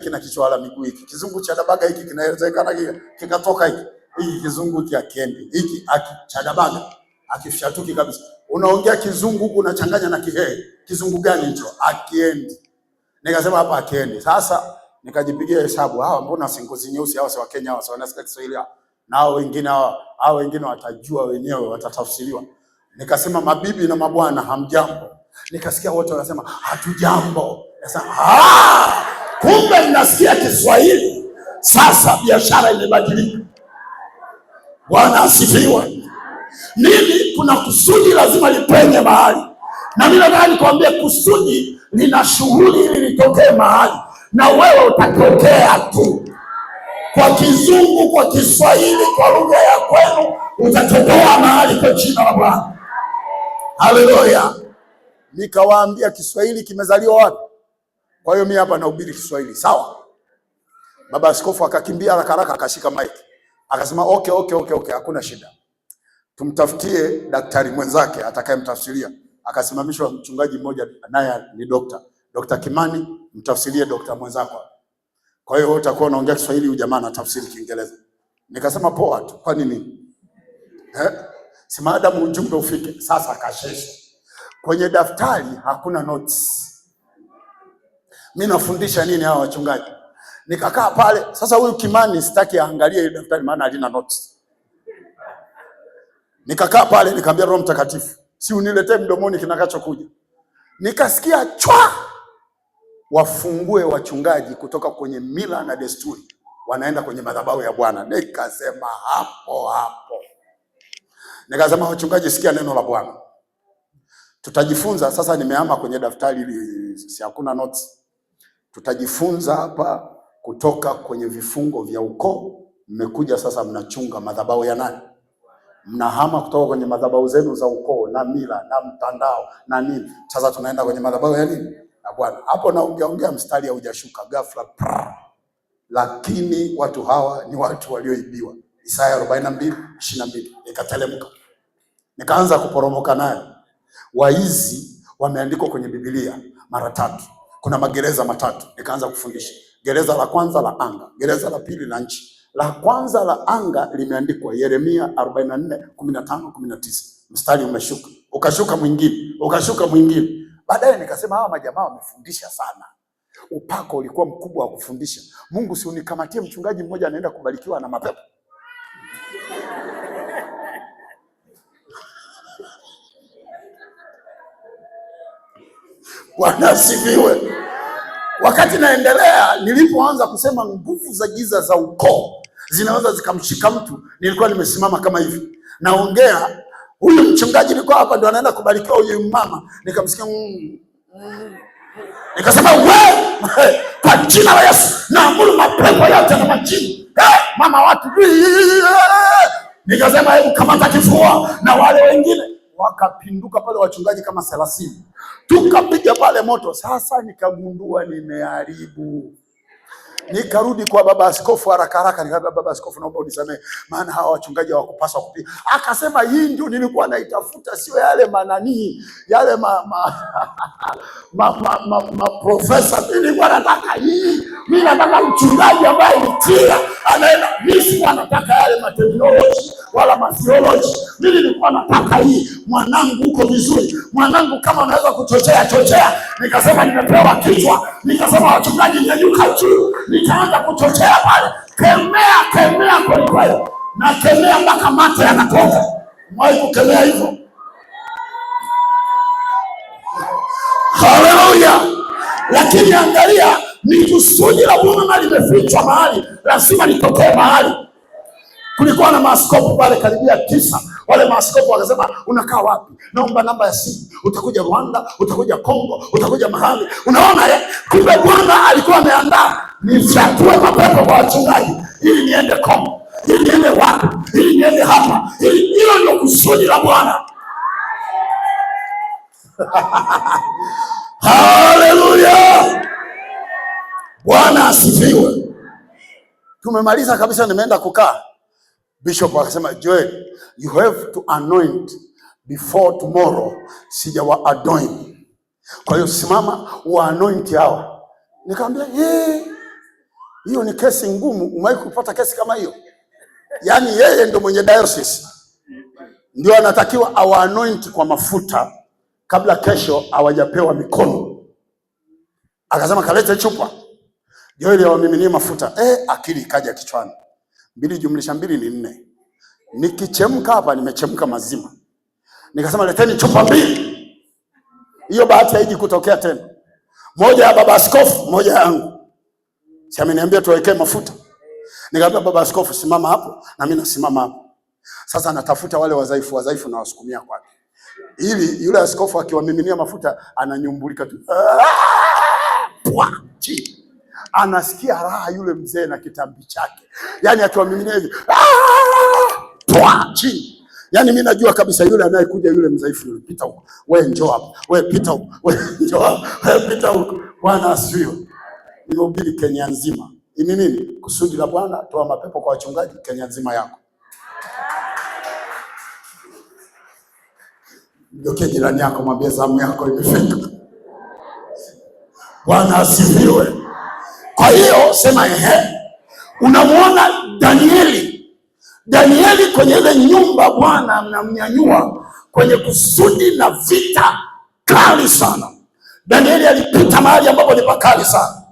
kina kichwa wala miguu. Hiki kizungu cha Dabaga hiki kinawezekana kikatoka hiki. Hiki kizungu cha Kiendi. Hiki cha Dabaga akifshatuki kabisa. Unaongea kizungu huku unachanganya na Kihehe. Kizungu gani hicho? Akiendi. Nikasema hapa akiendi. Sasa nikajipigia hesabu, hawa mbona singozi nyeusi hawa si wa Kenya hawa, wanasikia Kiswahili hawa. Na hao wengine watajua wenyewe, watatafsiriwa. Nikasema mabibi na mabwana hamjambo. Nikasikia wote wanasema hatujambo. Nikasema kumbe mnasikia Kiswahili. Sasa biashara imebadilika. Bwana asifiwe. Mimi kuna kusudi lazima lipenye mahali. Na mimi nataka nikwambie kusudi lina shughuli ili litokee mahali. Na wewe utatokea tu. Kwa Kizungu, kwa Kiswahili, kwa lugha ya kwenu, utatokea mahali kwa jina la Bwana. Haleluya. Nikawaambia Kiswahili kimezaliwa wapi? Kwa hiyo mimi hapa nahubiri Kiswahili. Sawa? Baba askofu akakimbia haraka akashika mic. Akasema okay, hakuna shida. Tumtafutie daktari mwenzake atakayemtafsiria. Akasimamishwa mchungaji mmoja naye ni Dr. Kimani, mtafsirie daktari mwenzako. Kwa hiyo wewe utakuwa unaongea Kiswahili, huyu jamaa anatafsiri Kiingereza. Nikasema poa tu. Kwa nini? Si maadamu ujumbe ufike. Sasa akashesha. Kwenye daftari hakuna notes. Mimi nafundisha nini hawa wachungaji? Nikakaa pale. Sasa huyu Kimani sitaki aangalie ile daftari maana halina notes. Nikakaa pale nikamwambia Roho Mtakatifu, si uniletee mdomoni kinakachokuja. Nikasikia chwa, wafungue wachungaji kutoka kwenye mila na desturi, wanaenda kwenye madhabahu ya Bwana. Nikasema hapo. Nikasema wachungaji, sikia neno la Bwana. Tutajifunza sasa, nimehama kwenye daftari ili si hakuna notes. Tutajifunza hapa kutoka kwenye vifungo vya ukoo. Mmekuja sasa mnachunga madhabahu ya nani? Mnahama kutoka kwenye madhabahu zenu za ukoo na mila na mtandao na nini. Sasa tunaenda kwenye madhabahu ya nini? Na Bwana. Hapo naongea mstari haujashuka ghafla. Lakini watu hawa ni watu walioibiwa. Isaya 42:22. Nikatelemka. Nikaanza kuporomoka naye. Waizi wameandikwa kwenye Biblia mara 3. Kuna magereza matatu. Nikaanza kufundisha. Gereza la kwanza la anga, gereza la pili la nchi. La kwanza la anga limeandikwa Yeremia 44:15-19. Mstari umeshuka. Ukashuka mwingine. Baadaye nikasema hawa majamaa wamefundisha sana. Upako ulikuwa mkubwa wa kufundisha. Mungu si unikamatie mchungaji mmoja anaenda kubarikiwa na mapepo. Bwana asifiwe. Wakati naendelea, nilipoanza kusema nguvu za giza za ukoo zinaweza zikamshika mtu, nilikuwa nimesimama kama hivi. Naongea, huyu mchungaji alikuwa hapa ndo anaenda kubarikiwa huyu mama. Nikamsikia nikasema wewe, kwa jina la Yesu naamuru mapepo yote na majini. Mama watu. Nikasema hebu kamata kifua, na wale wengine wakapinduka pale wachungaji kama 30. Tukapiga pale moto. Sasa nikagundua nimeharibu. Nikarudi kwa baba askofu haraka. Nikamwambia baba askofu, naomba unisamehe, maana hawa wachungaji hawakupaswa kupiga. Akasema hii ndio nilikuwa naitafuta, sio yale manani, yale profesa. Nilikuwa nataka hii. Mimi nataka mchungaji ambaye ni tia anaenda. Mimi si nataka yale materiology wala masiology. Mimi nilikuwa nataka hii. Mwanangu uko vizuri. Mwanangu kama unaweza kuchochea. Nikasema nimepewa kichwa. Nikasema wachungaji nyanyuka juu. Nikaanza kuchochea pale. Kemea kweli. Na kemea mpaka mate yanatoka. Mwahi kukemea hivyo. Haleluya. Lakini angalia, ni kusudi la Bwana limefichwa mahali. Lazima litokee mahali. Kulikuwa na maaskofu pale karibia 9. Wale maaskofu wakasema, unakaa wapi? Naomba namba ya simu. Utakuja Rwanda, utakuja Kongo, utakuja mahali. Unaona kumbe Bwana alikuwa ameandaa nifyatue mapepo kwa wachungaji ili niende Kongo, ili niende wapi, ili niende hapa. Hilo ndio kusudi la Bwana. Haleluya. Bwana asifiwe. Tumemaliza kabisa, nimeenda kukaa. Bishop akasema, Joel, you have to anoint before tomorrow. Sijawa anoint. Kwa hiyo simama wa anoint hawa. Nikamwambia, Hiyo ni kesi ngumu. Umewahi kupata kesi kama hiyo? Yaani yeye ndio mwenye diocese, ndio anatakiwa awaanoint kwa mafuta kabla kesho hawajapewa mikono. Akasema kalete chupa, Joeli awamiminie mafuta. Akili ikaja kichwani. 2 jumlisha 2 ni 4. Nikichemka hapa nimechemka mazima. Nikasema leteni chupa 2. Hiyo bahati haiji kutokea tena. Moja ya baba askofu, moja yangu. Si ameniambia tuwekee mafuta. Nikamwambia baba askofu simama hapo na mimi nasimama hapo. Sasa natafuta wale wazaifu na wasukumia kwake. Ili yule askofu akiwamiminia mafuta ananyumbulika tu. Anasikia raha yule mzee na kitambi chake. Yaani akiwamiminia hivi. Chini. Yaani mimi najua kabisa yule anayekuja yule mzaifu yule, pita huko. Wewe njoo hapa. Wewe pita huko. Wewe njoo hapa. Wewe pita huko. Bwana asifiwe. Nimehubiri Kenya nzima. Ini nini? Kusudi la Bwana, toa mapepo kwa wachungaji Kenya nzima yako. Ndio jirani yako mwambie zamu yako imefika. Bwana asifiwe. Kwa hiyo sema unamuona Danieli kwenye ile nyumba, Bwana anamnyanyua kwenye kusudi na vita kali sana. Danieli alipita mahali ambapo ni pakali sana.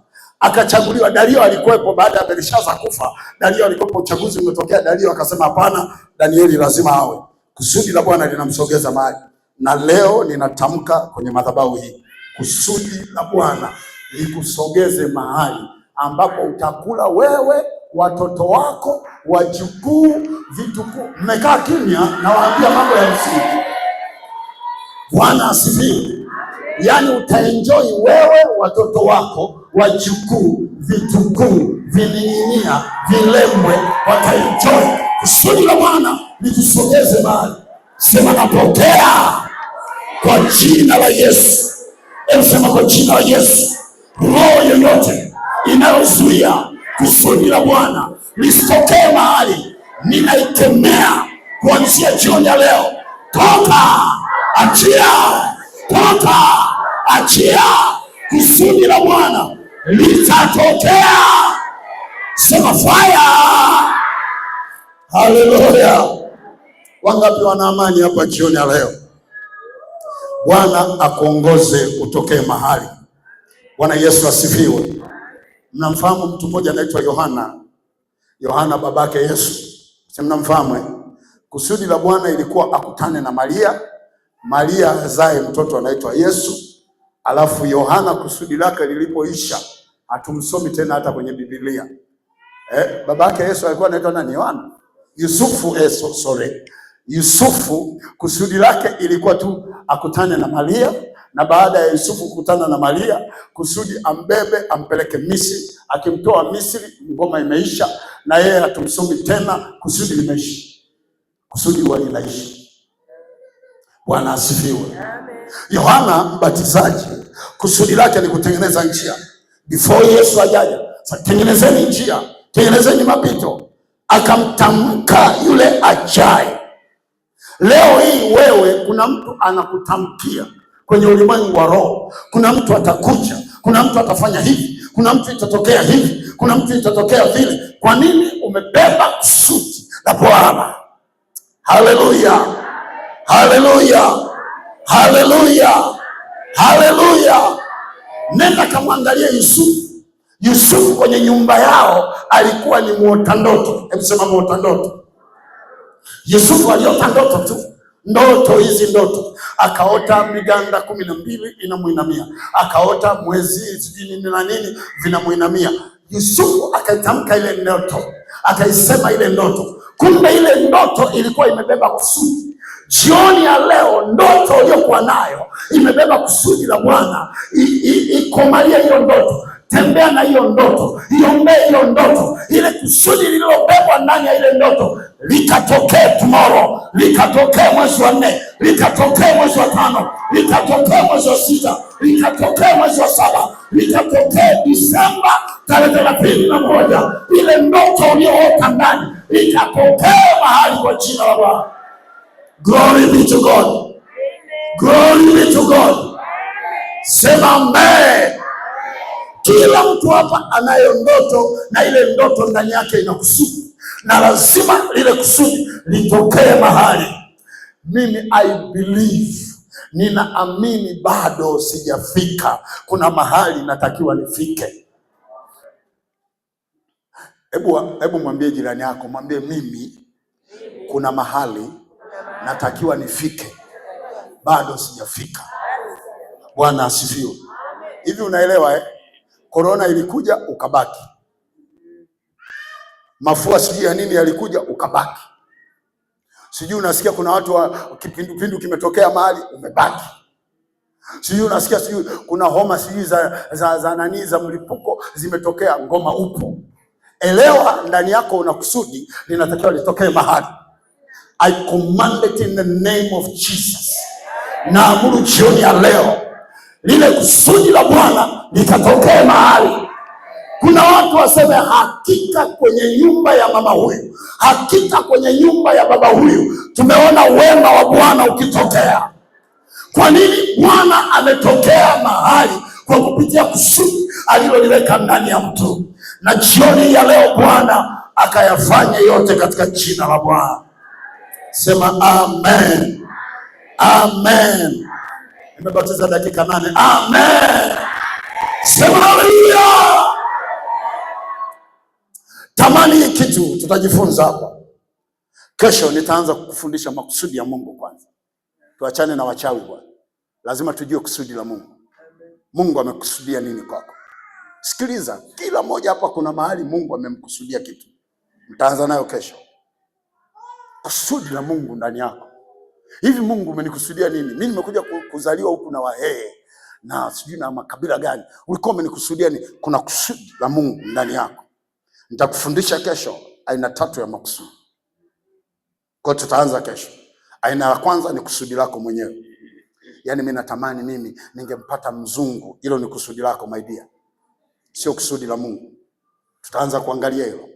Akachaguliwa. Dario alikuwepo baada ya Belshaza kufa. Dario alikuwepo, uchaguzi umetokea. Dario akasema hapana, Danieli lazima awe. Kusudi la Bwana linamsogeza mahali. Na leo ninatamka kwenye madhabahu hii, kusudi la Bwana likusogeze mahali ambapo utakula wewe, watoto wako, wajukuu, vitukuu. Mmekaa kimya na waambia mambo ya msingi. Bwana asifiwe. Yaani utaenjoy wewe, watoto wako, wajukuu, vitukuu, vining'inia, vilembwe, wataenjoy. Kusudi la Bwana litusogeze mahali. Sema napokea kwa jina la Yesu. Sema kwa jina la Yesu. Roho yoyote inayozuia kusudi la Bwana lisitokee mahali, ninaikemea kuanzia jioni ya leo. Toka, achia, toka, achia. Kusudi la Bwana litatokea. Sema fire. Haleluya. Wangapi wana amani hapa jioni ya leo? Bwana akuongoze utokee mahali. Bwana Yesu asifiwe. Mnamfahamu mtu mmoja anaitwa Yohana babake Yesu. Si mnamfahamu? Kusudi la Bwana ilikuwa akutane na Maria azae mtoto anaitwa Yesu. Alafu Yohana kusudi lake lilipoisha, hatumsomi tena hata kwenye Biblia. Babake Yesu alikuwa anaitwa nani? Yohana. Yusufu kusudi lake ilikuwa tu akutane na Maria, na baada ya Yusufu kukutana na Maria, kusudi ambebe ampeleke Misri. Akimtoa Misri, ngoma imeisha, na yeye hatumsomi tena, kusudi limeisha. Kusudi linaishi. Bwana asifiwe. Yohana Mbatizaji kusudi lake ni kutengeneza njia. Before Yesu ajaja, tengenezeni njia, tengenezeni mapito. Akamtamka yule ajaye. Leo hii wewe, kuna mtu anakutamkia kwenye ulimwengu wa roho. Kuna mtu atakuja, kuna mtu atafanya hivi, kuna mtu itatokea hivi, kuna mtu itatokea vile. Kwa nini? Umebeba kusudi la Bwana. Haleluya, haleluya, haleluya, haleluya. Nenda kamwangalia Yusufu kwenye nyumba yao alikuwa ni muota ndoto. Hebu sema muota ndoto. Yusufu aliota ndoto tu. Ndoto. Akaota miganda 12 inamuinamia. Akaota mwezi sijui na nini vinamuinamia. Yusufu akaitamka ile ndoto. Akaisema ile ndoto. Kumbe ile ndoto ilikuwa imebeba kusudi. Jioni ya leo ndoto uliyokuwa nayo imebeba kusudi la Bwana. Ikomalia hiyo ndoto. Tembea na hiyo ndoto. Iombee hiyo ndoto. Ile kusudi lililobebwa ndani ya ile ndoto likatokee tomorrow, likatokee mwezi wa 4, likatokee mwezi wa 5, likatokee mwezi wa 6, likatokee mwezi wa 7, likatokee Disemba tarehe 31. Ile ndoto uliyoota ndani likatokee mahali kwa jina la Bwana. Glory be to God. Glory be to God. Sema amen. Kila mtu hapa anayo ndoto, na ile ndoto ndani yake ina kusudi, na lazima lile kusudi litokee mahali. Mimi I believe, ninaamini bado sijafika, kuna mahali natakiwa nifike. Hebu mwambie jirani yako, mwambie mimi kuna mahali natakiwa nifike, bado sijafika. Bwana asifiwe. Hivi unaelewa Korona ilikuja ukabaki, mafua sijui ya nini yalikuja ukabaki, sijui unasikia kuna watu wa kipindupindu kimetokea mahali umebaki, sijui unasikia sijui kuna homa sijui za nani za mlipuko zimetokea, ngoma upo. Elewa ndani yako una kusudi linatakiwa litokee mahali. I command it in the name of Jesus. Naamuru jioni ya leo lile kusudi la Bwana likatokee mahali. Kuna watu waseme hakika kwenye nyumba ya mama huyu, hakika kwenye nyumba ya baba huyu tumeona wema wa Bwana ukitokea. Kwa nini? Bwana ametokea mahali kwa kupitia kusudi aliloliweka ndani ya mtu, na jioni ya leo Bwana akayafanya yote katika jina la Bwana. Sema amen. Amen. Nimebatiza dakika 8. Amen. Sema haleluya. Tamani hii kitu tutajifunza hapa. Kesho nitaanza kukufundisha makusudi ya Mungu kwanza. Tuachane na wachawi bwana. Lazima tujue kusudi la Mungu. Mungu amekusudia nini kwako? Sikiliza, kila mmoja hapa kuna mahali Mungu amemkusudia kitu. Mtaanza nayo kesho. Kusudi la Mungu ndani yako. Hivi Mungu umenikusudia nini? Mimi nimekuja kuzaliwa huku na Wahehe na sijui na makabila gani. Ulikuwa umenikusudia nini? Kuna kusudi la Mungu ndani yako. Nitakufundisha kesho aina 3 ya makusudi. Kwa tutaanza kesho. Aina ya kwanza ni kusudi lako mwenyewe. Yaani mimi natamani mimi ningempata mzungu. Hilo ni kusudi lako my dear. Sio kusudi la Mungu. Tutaanza kuangalia hilo.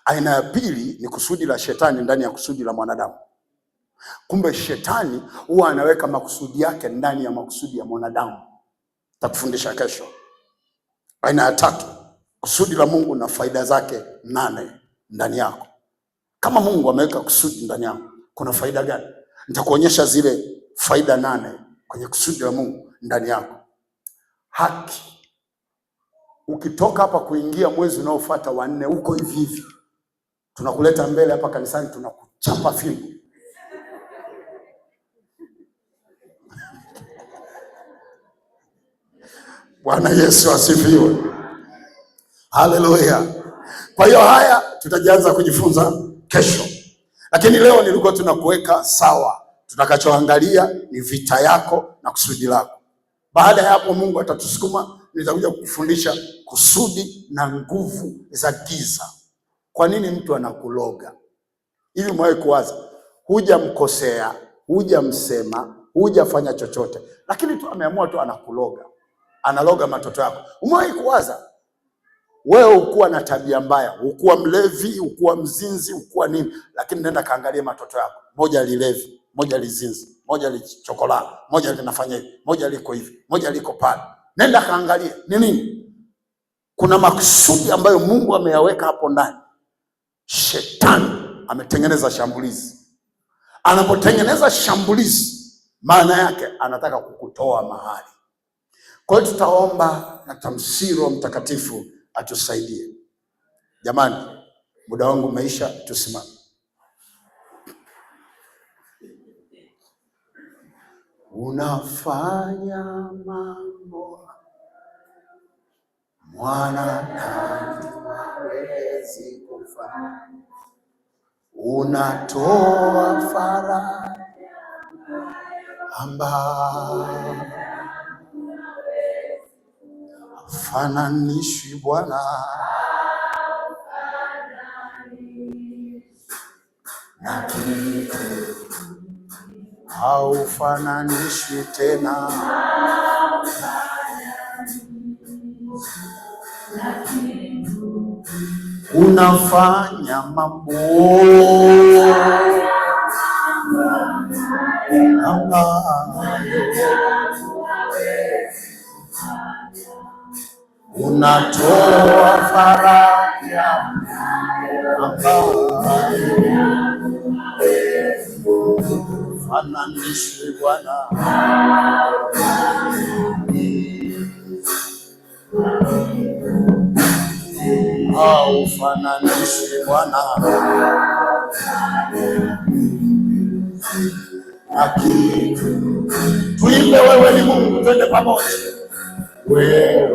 Aina ya pili ni kusudi la shetani ndani ya kusudi la mwanadamu. Kumbe shetani huwa anaweka makusudi yake ndani ya makusudi ya mwanadamu. Nitakufundisha kesho. Aina ya 3, kusudi la Mungu na faida zake 8 ndani yako. Kama Mungu ameweka kusudi ndani yako, kuna faida gani? Nitakuonyesha zile faida 8 kwenye kusudi la Mungu ndani yako. Haki. Ukitoka hapa kuingia mwezi unaofuata wa 4 uko hivi hivi, tunakuleta mbele hapa kanisani, tunakuchapa fimbo. Bwana Yesu asifiwe. Haleluya. Kwa hiyo haya tutajianza kujifunza kesho. Lakini leo nilikuwa tunakuweka sawa. Tutakachoangalia ni vita yako na kusudi lako. Baada ya hapo Mungu atatusukuma, nitakuja kukufundisha kusudi na nguvu za giza. Kwa nini mtu anakuloga? Ili mwae kuwaza, hujamkosea, hujamsema, hujafanya chochote, lakini tu ameamua tu anakuloga. Analoga matoto yako. Umewahi kuwaza wewe ukuwa na tabia mbaya, ukuwa mlevi, ukuwa mzinzi, ukuwa nini, lakini nenda kaangalia matoto yako. Moja lilevi, moja lizinzi, moja lichokola, moja linafanya hivi, moja liko hivi, moja liko pale. Nenda kaangalia ni nini? Kuna makusudi ambayo Mungu ameyaweka hapo ndani. Shetani ametengeneza shambulizi. Anapotengeneza shambulizi, maana yake anataka kukutoa mahali. Kwa hiyo tutaomba na tamsiri wa Mtakatifu atusaidie. Jamani, muda wangu umeisha, tusimame. Unafanya mambo mwanadamu hawezi kufanya. Unatoa faraja ambayo fananishwi Bwana na kitu, haufananishwi tena. Unafanya mambo ambayo unatoa faraja fananishi Bwana, haufananishi Bwana na kitu. Tuimbe wewe ni Mungu, twende pamoja. Wewe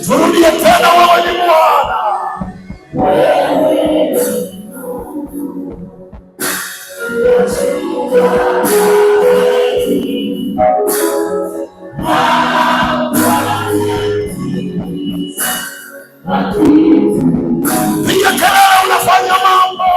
turudie tena, wewe ni Bwana. Piga kelele, unafanya mambo.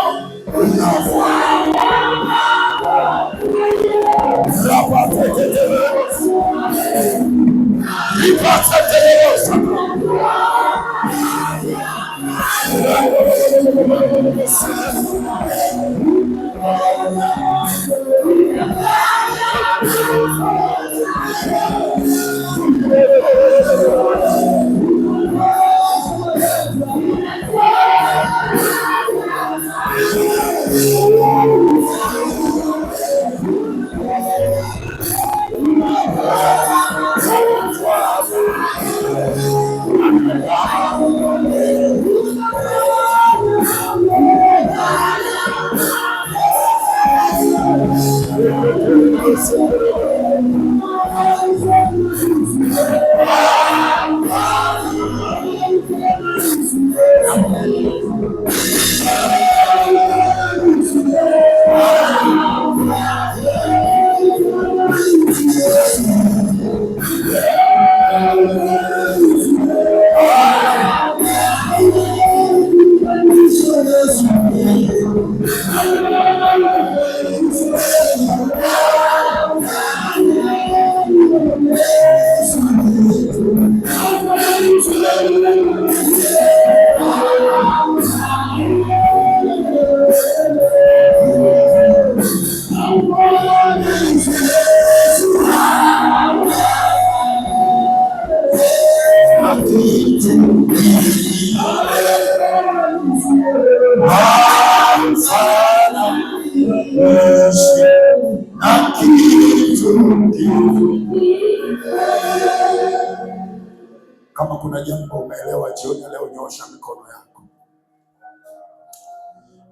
Kama kuna jambo umeelewa jioni leo, nyosha mikono yako.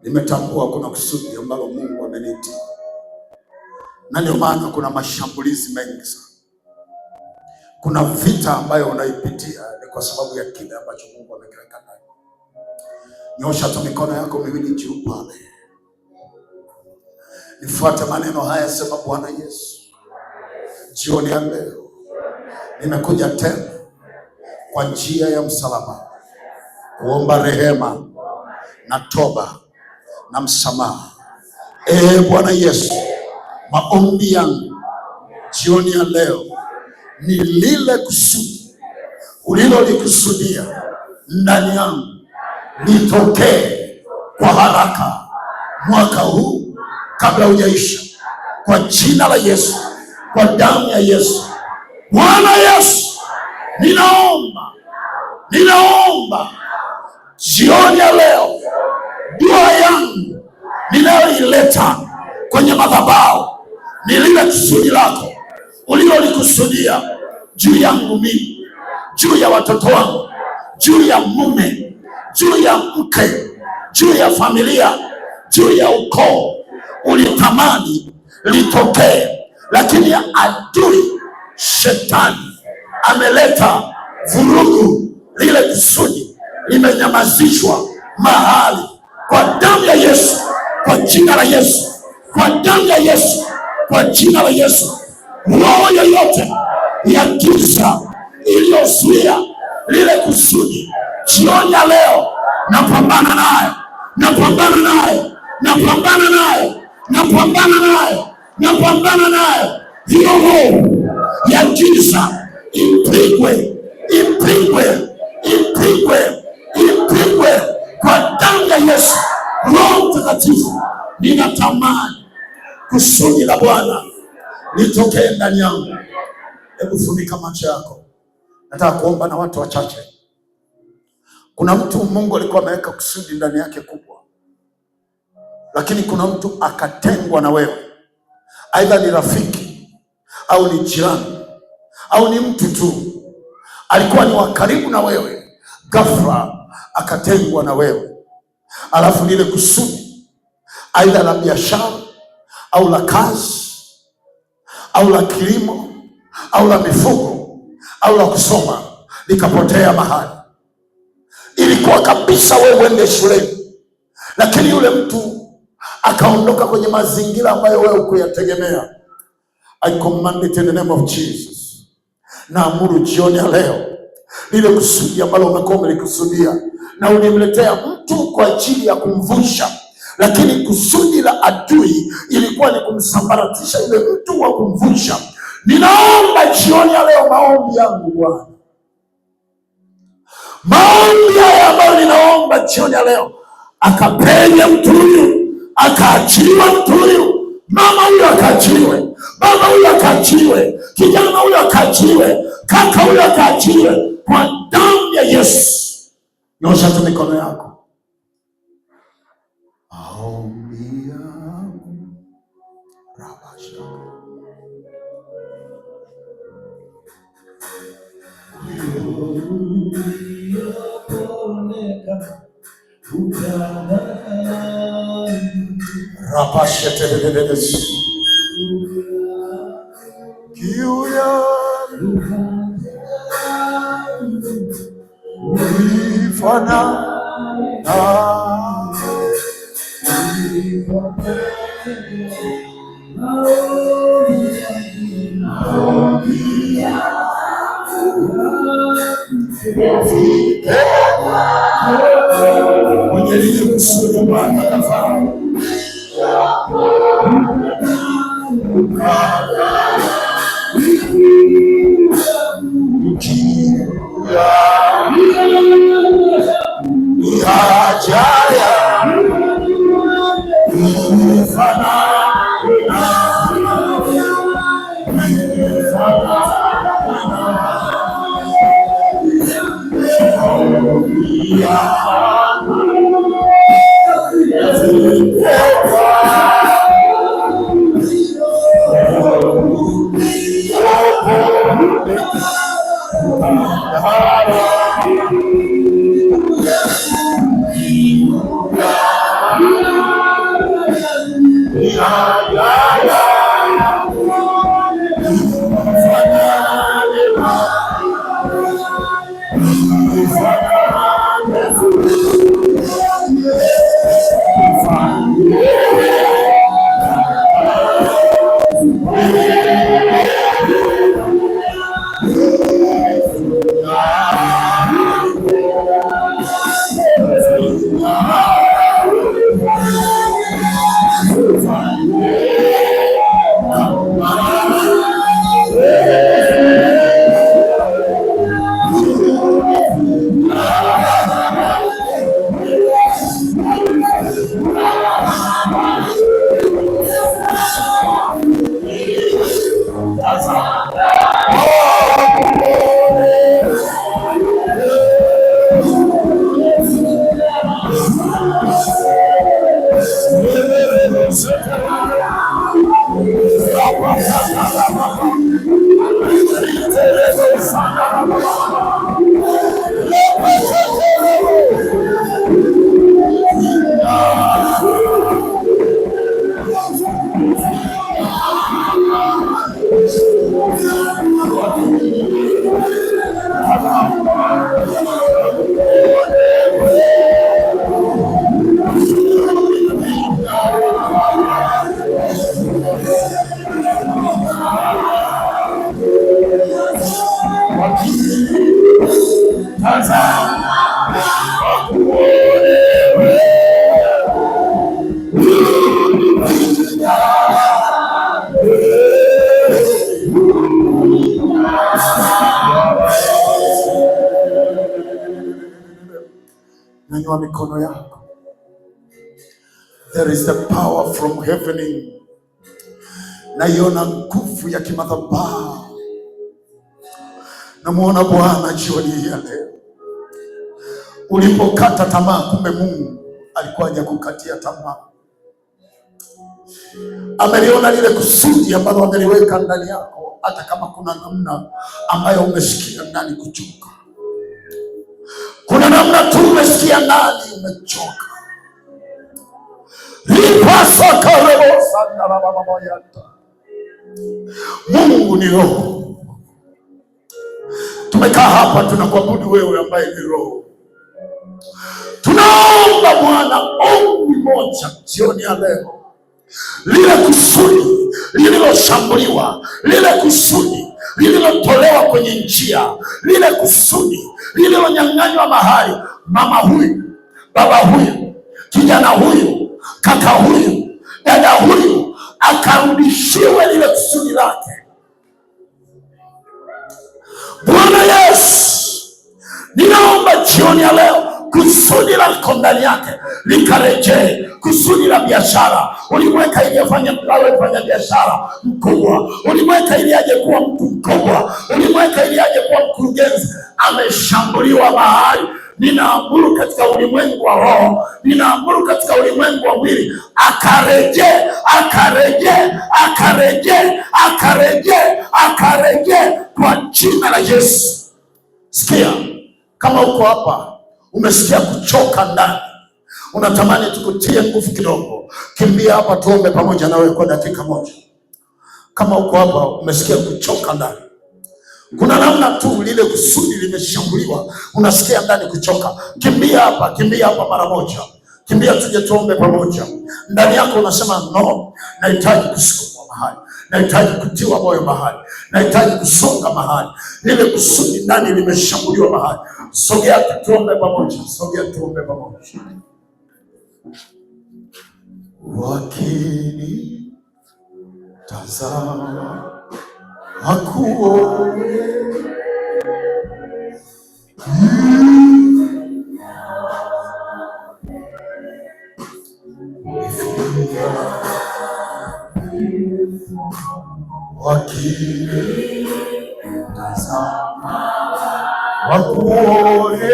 Nimetambua kuna kusudi ambalo Mungu ameniitia, na ndio maana kuna mashambulizi mengi sana. Kuna vita ambayo unaipitia ni kwa sababu ya kile ambacho Mungu amekiweka ndani. Nyosha tu mikono yako miwili juu pale, nifuate maneno haya. Sema, Bwana Yesu, jioni ya leo nimekuja tena kwa njia ya msalaba kuomba rehema na toba na msamaha. Bwana Yesu, maombi yangu jioni ya leo ni lile kusudi ulilolikusudia ndani yangu litokee kwa haraka mwaka huu kabla hujaisha, kwa jina la Yesu, kwa damu ya Yesu. Bwana Yesu, ninaomba jioni ya leo, dua yangu ninayoileta kwenye madhabahu ni lile kusudi lako ulilolikusudia juu yangu mimi, juu ya watoto wangu, juu ya mume, juu ya mke, juu ya familia, juu ya ukoo. Ulitamani litokee, lakini adui shetani ameleta vurugu. Lile kusudi limenyamazishwa mahali. Kwa damu ya Yesu, kwa jina la Yesu, kwa damu ya Yesu, kwa jina la Yesu, roho yoyote ya giza iliyozuia lile kusudi, jioni ya leo napambana naye, napambana naye, napambana naye, napambana naye, napambana naye. Hiyo roho ya giza impigwe, impigwe, impigwe, Mtakatifu, ninatamani kusudi la Bwana litokee ndani yangu. Hebu funika macho yako, nataka kuomba na watu wachache. Kuna mtu Mungu alikuwa ameweka kusudi ndani yake kubwa, lakini kuna mtu akatengwa na wewe, aidha ni rafiki au ni jirani au ni mtu tu, alikuwa ni wa karibu na wewe, ghafla akatengwa na wewe, alafu lile kusudi aidha la biashara au la kazi au la kilimo au la mifugo au la kusoma likapotea mahali. Ilikuwa kabisa wewe uende shuleni, lakini yule mtu akaondoka kwenye mazingira ambayo wewe hukuyategemea. I command it in the name of Jesus. Naamuru jioni ya leo, lile kusudi ambalo umekuwa umelikusudia na ulimletea mtu kwa ajili ya kumvusha, lakini kusudi la adui ilikuwa ni kumsambaratisha yule mtu wa kumvusha. Ninaomba jioni ya leo, maombi yangu Bwana, maombi haya ambayo ninaomba jioni ya leo, akapenye mtu huyu, akaachiliwa mtu huyu, mama huyu akaachiliwe, baba huyu akaachiliwe, kijana huyu akaachiliwe, kaka huyu akaachiliwe kwa damu ya Yesu. Nyosha tu mikono yako. Maombi yangu rabasha rabasha tebebebesi kiu yangu uifana mwenye lile kusudi Bwana kafanya. Nyanyua mikono yako. There is the power from heaven. Naiona nguvu ya kimadhabahu. Namuona Bwana jioni hii leo. Ulipokata tamaa, kumbe Mungu alikuwa hajakukatia tamaa. Ameliona lile kusudi ambalo ameliweka ndani yako, hata kama kuna namna ambayo umesikia ndani kuchoka. Kuna namna tu umesikia ndani umechoka. Mungu ni roho. Tumekaa hapa tunakuabudu wewe ambaye ni roho. Tunaomba Bwana ombi moja jioni ya leo. Lile kusudi lililoshambuliwa, lile kusudi lililotolewa kwenye njia, lile kusudi lililonyang'anywa mahali, mama huyu, baba huyu, kijana huyu, kaka huyu, dada huyu, akarudishiwe lile kusudi lake. Bwana Yesu, ninaomba jioni ya leo kusudi lako ndani yake likarejee. Kusudi la biashara, ulimweka ili afanye biashara mkubwa, ulimweka ili aje kuwa mtu mkubwa, ulimweka ili aje kuwa mkurugenzi. Ameshambuliwa mahali. Ninaamuru katika ulimwengu wa roho, ninaamuru katika ulimwengu wa mwili, akarejee, akarejee, akarejee, akarejee, akarejee kwa jina la Yesu. Sikia, kama uko hapa umesikia kuchoka ndani, unatamani tukutie nguvu kidogo, kimbia hapa tuombe pamoja nawe kwa dakika moja. Kama uko hapa umesikia kuchoka ndani, kuna namna tu lile kusudi limeshambuliwa, unasikia ndani kuchoka, kimbia hapa mara moja. Kimbia tuje tuombe pamoja. Ndani yako unasema no, nahitaji kusukumwa mahali, nahitaji kutiwa moyo mahali, nahitaji kusonga mahali. Lile kusudi ndani limeshambuliwa mahali. Sogea tuombe pamoja, sogea tuombe pamoja. Wakini tazama hakuone, wakini tazama hakuone,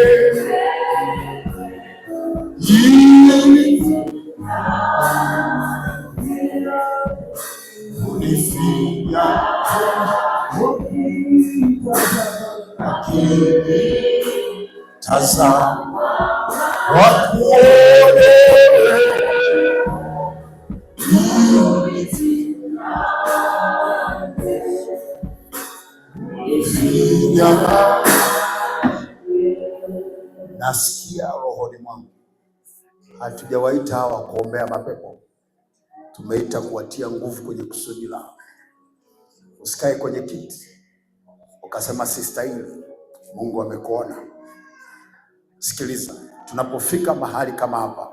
unifinya lakini tazama wakuone, unifinya. Nasikia rohoni mwangu, hatujawaita hawa kuombea mapepo, tumeita kuwatia nguvu kwenye kusudi lao. Usikae kwenye kiti ukasema sistahili. Mungu amekuona. Sikiliza, tunapofika mahali kama hapa,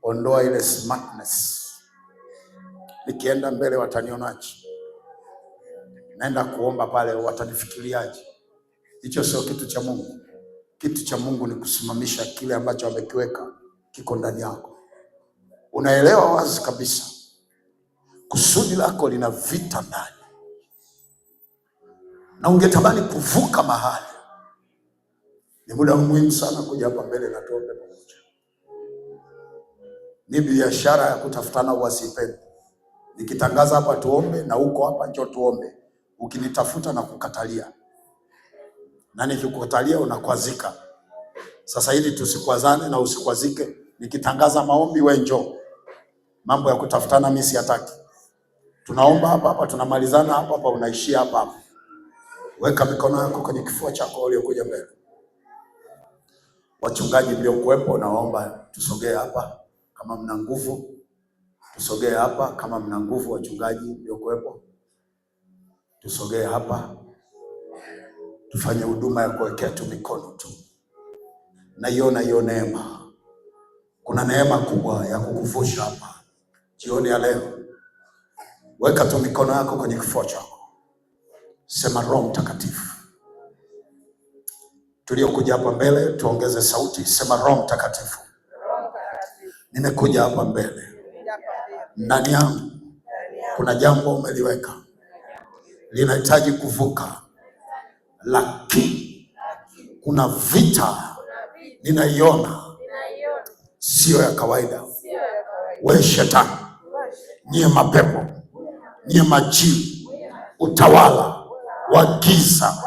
ondoa ile smartness. Nikienda mbele watanionaje? Naenda kuomba pale watanifikiriaje? Hicho sio kitu cha Mungu. Kitu cha Mungu ni kusimamisha kile ambacho amekiweka kiko ndani yako. Unaelewa wazi kabisa kusudi lako lina vita ndani, na ungetamani kuvuka mahali. Ni muda muhimu sana kuja hapa mbele na tuombe pamoja. Ni biashara ya kutafutana uwasipendi. Nikitangaza hapa tuombe na uko hapa njoo tuombe, ukinitafuta na kukatalia, na nikikukatalia unakwazika. Sasa hili tusikwazane na usikwazike. Nikitangaza maombi wewe njoo. Mambo ya kutafutana mimi siyataki. Tunaomba hapa, tunamalizana hapa, unaishia hapa. Weka mikono yako kwenye kifua chako uliokuja mbele. Wachungaji mliokuwepo naomba tusogee hapa kama mna nguvu. Tusogee hapa kama mna nguvu. Wachungaji mliokuwepo tusogee hapa. Tufanye huduma ya kuwekea tu mikono tu. Naiona hiyo neema. Kuna neema kubwa ya kukuvusha hapa jioni ya leo. Weka tu mikono yako kwenye kifua chako. Sema Roho Mtakatifu. Tuliokuja hapa mbele tuongeze sauti. Sema Roho Mtakatifu, nimekuja hapa mbele ndani yangu kuna jambo umeliweka linahitaji kuvuka, lakini kuna vita ninaiona sio ya kawaida. We shetani, nyie mapepo, nyie majini, utawala wa giza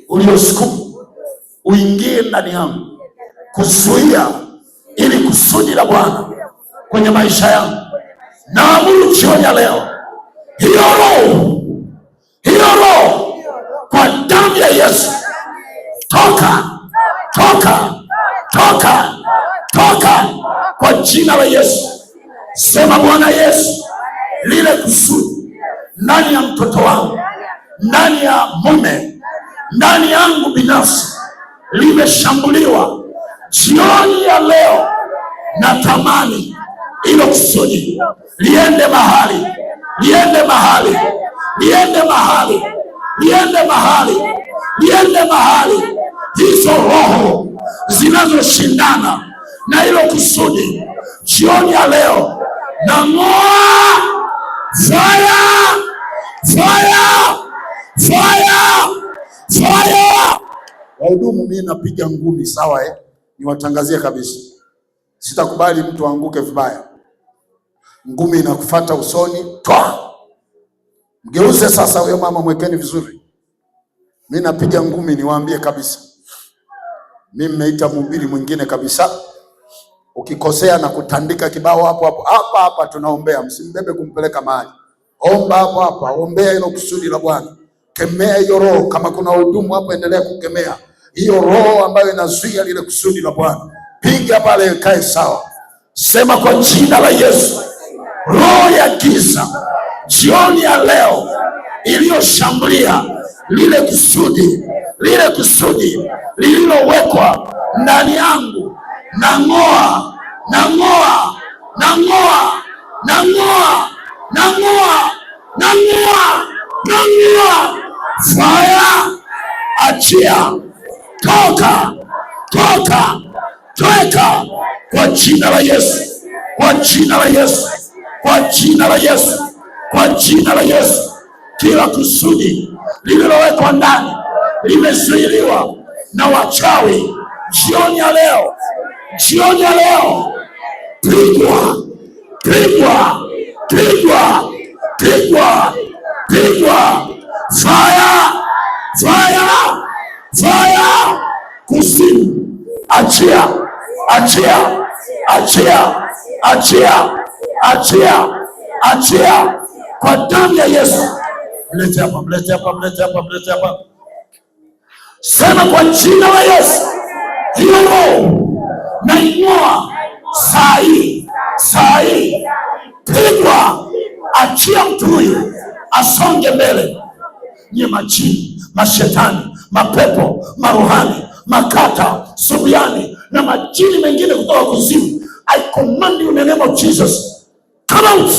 uliosukuma uingie ndani yangu kuzuia ili kusudi la Bwana kwenye maisha yangu, naamuru jioni ya leo hiyo roho kwa damu ya Yesu, toka kwa jina la Yesu. Sema, Bwana Yesu, lile kusudi ndani ya mtoto wangu, ndani ya mume, ndani yangu binafsi limeshambuliwa jioni ya leo. Natamani ilo kusudi liende mahali, hizo roho zinazoshindana na ilo kusudi jioni ya leo, nang'oa fire. Wahudumu, mimi napiga ngumi, sawa niwatangazie kabisa, sitakubali mtu anguke vibaya. Ngumi inakufuata usoni, toa. Mgeuze sasa huyo mama, mwekeni vizuri. Mimi napiga ngumi, niwaambie kabisa, mimi mmeita mhubiri mwingine kabisa. Ukikosea na kutandika kibao hapa tunaombea, msimbebe kumpeleka mahali. Omba hapa, ombea hilo kusudi la Bwana. Kemea hiyo roho, kama kuna hudumu hapo endelea kukemea hiyo roho ambayo inazuia lile kusudi la Bwana. Piga pale kae sawa. Sema, kwa jina la Yesu, roho ya giza jioni ya leo iliyoshambulia lile kusudi lililowekwa ndani yangu, nang'oa fire. Achia, toka kwa jina la Yesu, kwa jina la Yesu. Kila kusudi lililowekwa ndani limezuiliwa na wachawi jioni ya leo, pigwa fire. Kuzimu, achia kwa damu ya Yesu. Mlete hapa. Sema, kwa jina la Yesu, hiyo roho naing'oa saa hii. Pigwa, achia mtu huyu asonge mbele. Nye majini, mashetani, mapepo, maruhani, makata, subiani na majini mengine kutoka kuzimu, I command you in the name of Jesus, come out.